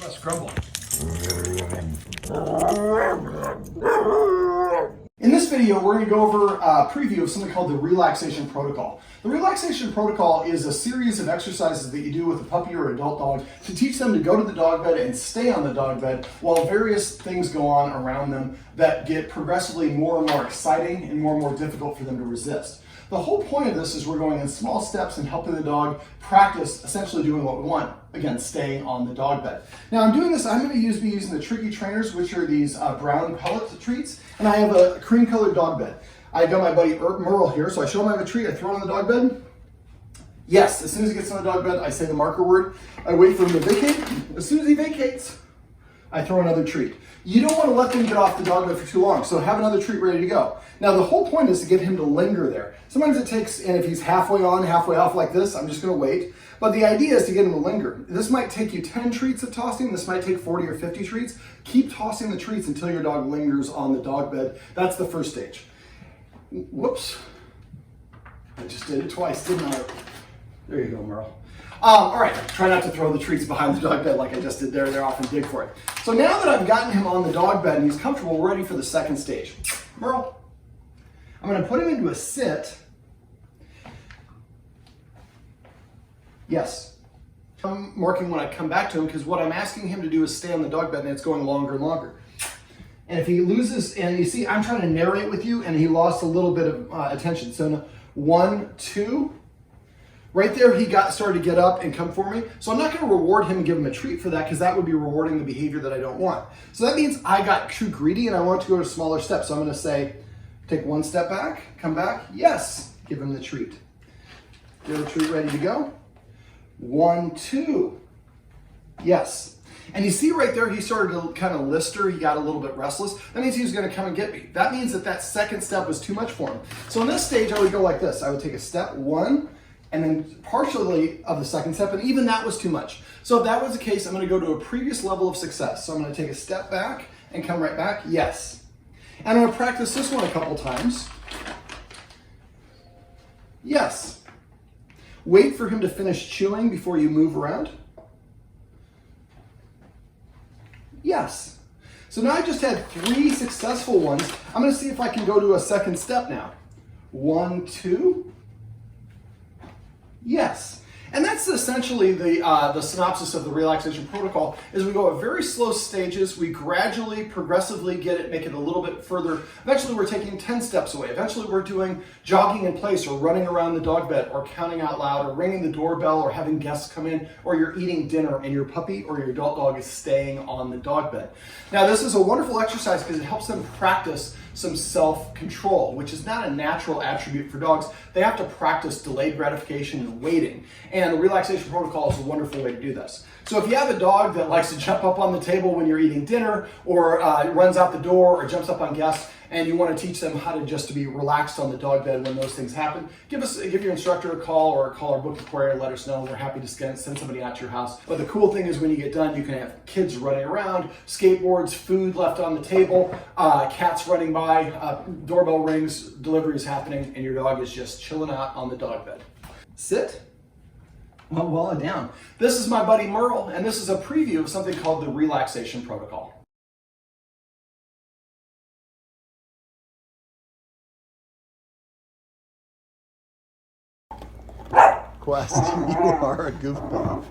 Less grumbling. In this video, we're going to go over a preview of something called the Relaxation Protocol. The Relaxation Protocol is a series of exercises that you do with a puppy or adult dog to teach them to go to the dog bed and stay on the dog bed while various things go on around them that get progressively more and more exciting and more difficult for them to resist. The whole point of this is we're going in small steps and helping the dog practice essentially doing what we want, again, staying on the dog bed. Now I'm doing this, I'm going to be using the Tricky Trainers, which are these brown pellet treats, and I have a cream colored dog bed. I've got my buddy Merle here, so I show him I have a treat, I throw it on the dog bed. Yes, as soon as he gets on the dog bed, I say the marker word, I wait for him to vacate. As soon as he vacates, I throw another treat. You don't want to let them get off the dog bed for too long, so have another treat ready to go. Now the whole point is to get him to linger there. Sometimes it takes, and if he's halfway on, halfway off like this, I'm just going to wait. But the idea is to get him to linger. This might take you 10 treats of tossing, this might take 40 or 50 treats. Keep tossing the treats until your dog lingers on the dog bed. That's the first stage. Whoops. I just did it twice, didn't I? There you go, Merle. All right, try not to throw the treats behind the dog bed like I just did there. They're off and dig for it. So now that I've gotten him on the dog bed and he's comfortable, we're ready for the second stage. Merle, I'm going to put him into a sit. Yes. I'm marking when I come back to him because what I'm asking him to do is stay on the dog bed and it's going longer and longer. And if he loses, and you see, I'm trying to narrate with you and he lost a little bit of attention. So 1, 2. Right there, he started to get up and come for me. So I'm not going to reward him and give him a treat for that because that would be rewarding the behavior that I don't want. So that means I got too greedy and I want to go to smaller steps. So I'm going to say, take 1 step back, come back, yes, give him the treat. Get a treat ready to go. 1, 2, yes. And you see right there, he started to kind of lister, he got a little bit restless. That means he was going to come and get me. That means that second step was too much for him. So in this stage, I would go like this. I would take a step, 1, and then partially of the second step, and even that was too much. So if that was the case, I'm going to go to a previous level of success. So I'm going to take a step back and come right back, yes. And I'm going to practice this one a couple times. Yes. Wait for him to finish chewing before you move around. Yes. So now I just had 3 successful ones. I'm going to see if I can go to a second step now. 1, 2. Yes. And that's essentially the synopsis of the relaxation protocol. Is we go at very slow stages, we gradually, progressively make it a little bit further. Eventually we're taking 10 steps away. Eventually we're doing jogging in place or running around the dog bed or counting out loud or ringing the doorbell or having guests come in, or you're eating dinner and your puppy or your adult dog is staying on the dog bed. Now this is a wonderful exercise because it helps them practice some self-control, which is not a natural attribute for dogs. They have to practice delayed gratification and waiting. And the relaxation protocol is a wonderful way to do this. So if you have a dog that likes to jump up on the table when you're eating dinner, or runs out the door, or jumps up on guests, and you want to teach them how to be relaxed on the dog bed when those things happen, give your instructor a call or call our book aquarium and let us know. We're happy to send somebody out to your house. But the cool thing is when you get done, you can have kids running around, skateboards, food left on the table, cats running by, doorbell rings, delivery is happening, and your dog is just chilling out on the dog bed. Sit. Well down. This is my buddy Merle, and this is a preview of something called the Relaxation Protocol. Quest, you are a goofball.